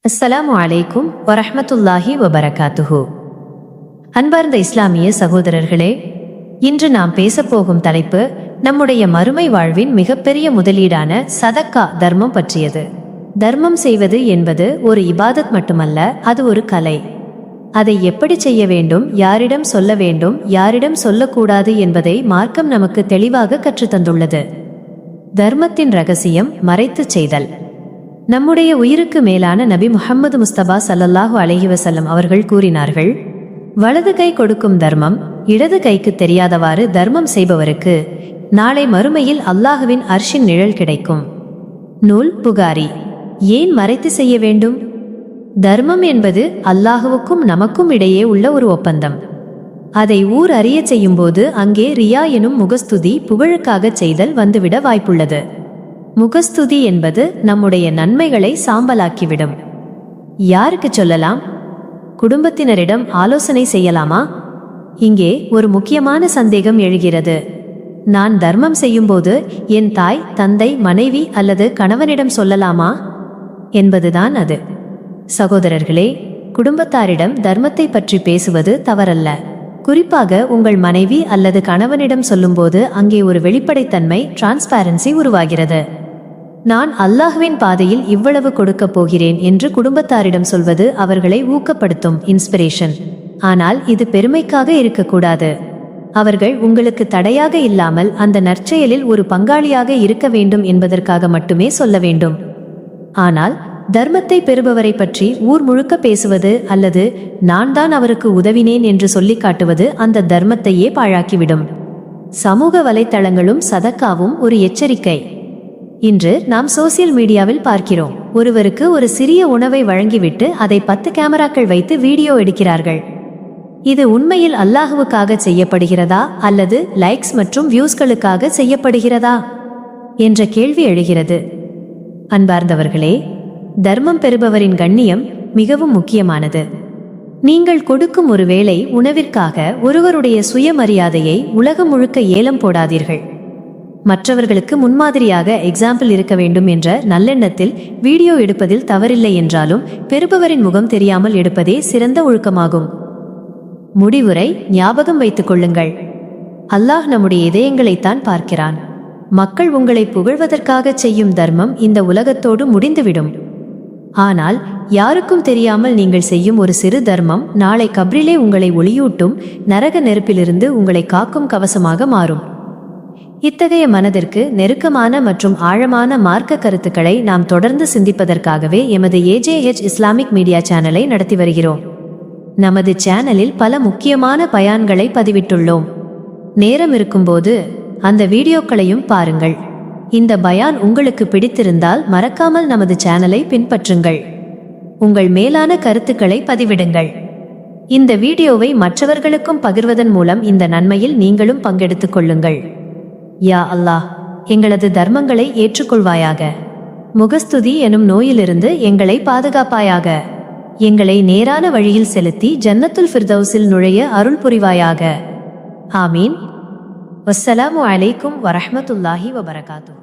அஸ்ஸலாமு அலைக்கும் வரஹ்மத்துல்லாஹி வபரகாத்துஹு. அன்பார்ந்த இஸ்லாமிய சகோதரர்களே, இன்று நாம் பேசப்போகும் தலைப்பு நம்முடைய மறுமை வாழ்வின் மிகப்பெரிய முதலீடான சதக்கா தர்மம் பற்றியது. தர்மம் செய்வது என்பது ஒரு இபாதத் மட்டுமல்ல, அது ஒரு கலை. அதை எப்படி செய்ய வேண்டும், யாரிடம் சொல்ல வேண்டும், யாரிடம் சொல்லக்கூடாது என்பதை மார்க்கம் நமக்கு தெளிவாக கற்றுத்தந்துள்ளது. தர்மத்தின் ரகசியம் மறைத்துச் செய்தல். நம்முடைய உயிருக்கு மேலான நபி முஹம்மது முஸ்தபா ஸல்லல்லாஹு அலைஹி வஸல்லம் அவர்கள் கூறினார்கள், வலது கை கொடுக்கும் தர்மம் இடது கைக்கு தெரியாதவாறு தர்மம் செய்பவருக்கு நாளை மறுமையில் அல்லாஹுவின் அர்ஷின் நிழல் கிடைக்கும். நூல் புகாரி. ஏன் மறைத்து செய்ய வேண்டும்? தர்மம் என்பது அல்லாஹுவுக்கும் நமக்கும் இடையே உள்ள ஒரு ஒப்பந்தம். அதை ஊர் அறிய செய்யும்போது அங்கே ரியா எனும் முகஸ்துதி, புகழுக்காக செய்தல் வந்துவிட வாய்ப்புள்ளது. முகஸ்துதி என்பது நம்முடைய நன்மைகளை சாம்பலாக்கிவிடும். யாருக்கு சொல்லலாம்? குடும்பத்தினரிடம் ஆலோசனை செய்யலாமா? இங்கே ஒரு முக்கியமான சந்தேகம் எழுகிறது. நான் தர்மம் செய்யும்போது என் தாய், தந்தை, மனைவி அல்லது கணவனிடம் சொல்லலாமா என்பதுதான் அது. சகோதரர்களே, குடும்பத்தாரிடம் தர்மத்தை பற்றி பேசுவது தவறல்ல. குறிப்பாக உங்கள் மனைவி அல்லது கணவனிடம் சொல்லும்போது அங்கே ஒரு வெளிப்படைத்தன்மை, டிரான்ஸ்பாரன்சி உருவாகிறது. நான் அல்லாஹ்வின் பாதையில் இவ்வளவு கொடுக்க போகிறேன் என்று குடும்பத்தாரிடம் சொல்வது அவர்களை ஊக்கப்படுத்தும், இன்ஸ்பிரேஷன். ஆனால் இது பெருமைக்காக இருக்கக்கூடாது. அவர்கள் உங்களுக்கு தடையாக இல்லாமல் அந்த நற்செயலில் ஒரு பங்காளியாக இருக்க வேண்டும் என்பதற்காக மட்டுமே சொல்ல வேண்டும். ஆனால் தர்மத்தை பெறுபவரை பற்றி ஊர் முழுக்க பேசுவது அல்லது நான் தான் அவருக்கு உதவினேன் என்று சொல்லி காட்டுவது அந்த தர்மத்தையே பாழாக்கிவிடும். சமூக வலைத்தளங்களும் சதக்காவும் ஒரு எச்சரிக்கை. இன்று நாம் சோசியல் மீடியாவில் பார்க்கிறோம், ஒருவருக்கு ஒரு சிறிய உணவை வழங்கிவிட்டு அதை 10 கேமராக்கள் வைத்து வீடியோ எடுக்கிறார்கள். இது உண்மையில் அல்லாஹுவுக்காக செய்யப்படுகிறதா அல்லது லைக்ஸ் மற்றும் வியூஸ்களுக்காக செய்யப்படுகிறதா என்ற கேள்வி எழுகிறது. அன்பார்ந்தவர்களே, தர்மம் பெறுபவரின் கண்ணியம் மிகவும் முக்கியமானது. நீங்கள் கொடுக்கும் ஒருவேளை உணவிற்காக ஒருவருடைய சுயமரியாதையை உலகம் முழுக்க ஏலம் போடாதீர்கள். மற்றவர்களுக்கு முன்மாதிரியாக எக்ஸாம்பிள் இருக்க வேண்டும் என்ற நல்லெண்ணத்தில் வீடியோ எடுப்பதில் தவறில்லை என்றாலும் பெறுபவரின் முகம் தெரியாமல் எடுப்பதே சிறந்த ஒழுக்கமாகும். முடிவுரை: ஞாபகம் வைத்துக் கொள்ளுங்கள், அல்லாஹ் நம்முடைய இதயங்களைத்தான் பார்க்கிறான். மக்கள் உங்களை புகழ்வதற்காக செய்யும் தர்மம் இந்த உலகத்தோடு முடிந்துவிடும். ஆனால் யாருக்கும் தெரியாமல் நீங்கள் செய்யும் ஒரு சிறு தர்மம் நாளை கப்ரிலே உங்களை ஒளியூட்டும் நரக நெருப்பிலிருந்து உங்களை காக்கும் கவசமாக மாறும். இத்தகைய மனதிற்கு நெருக்கமான மற்றும் ஆழமான மார்க்க கருத்துக்களை நாம் தொடர்ந்து சிந்திப்பதற்காகவே எமது AJH இஸ்லாமிக் மீடியா சேனலை நடத்தி வருகிறோம். நமது சேனலில் பல முக்கியமான பயான்களை பதிவிட்டுள்ளோம். நேரம் இருக்கும்போது அந்த வீடியோக்களையும் பாருங்கள். இந்த பயான் உங்களுக்கு பிடித்திருந்தால் மறக்காமல் நமது சேனலை பின்பற்றுங்கள். உங்கள் மேலான கருத்துக்களை பதிவிடுங்கள். இந்த வீடியோவை மற்றவர்களுக்கும் பகிர்வதன் மூலம் இந்த நன்மையில் நீங்களும் பங்கெடுத்துக் கொள்ளுங்கள். யா அல்லாஹ், எங்களது தர்மங்களை ஏற்றுக்கொள்வாயாக. முகஸ்துதி எனும் நோயிலிருந்து எங்களை பாதுகாப்பாயாக. எங்களை நேரான வழியில் செலுத்தி ஜன்னத்துல் ஃபிர்தௌஸில் நுழைய அருள் புரிவாயாக. ஆமீன். வஸ்ஸலாமு அலைக்கும் வரஹ்மத்துல்லாஹி வபரகாத்துஹு.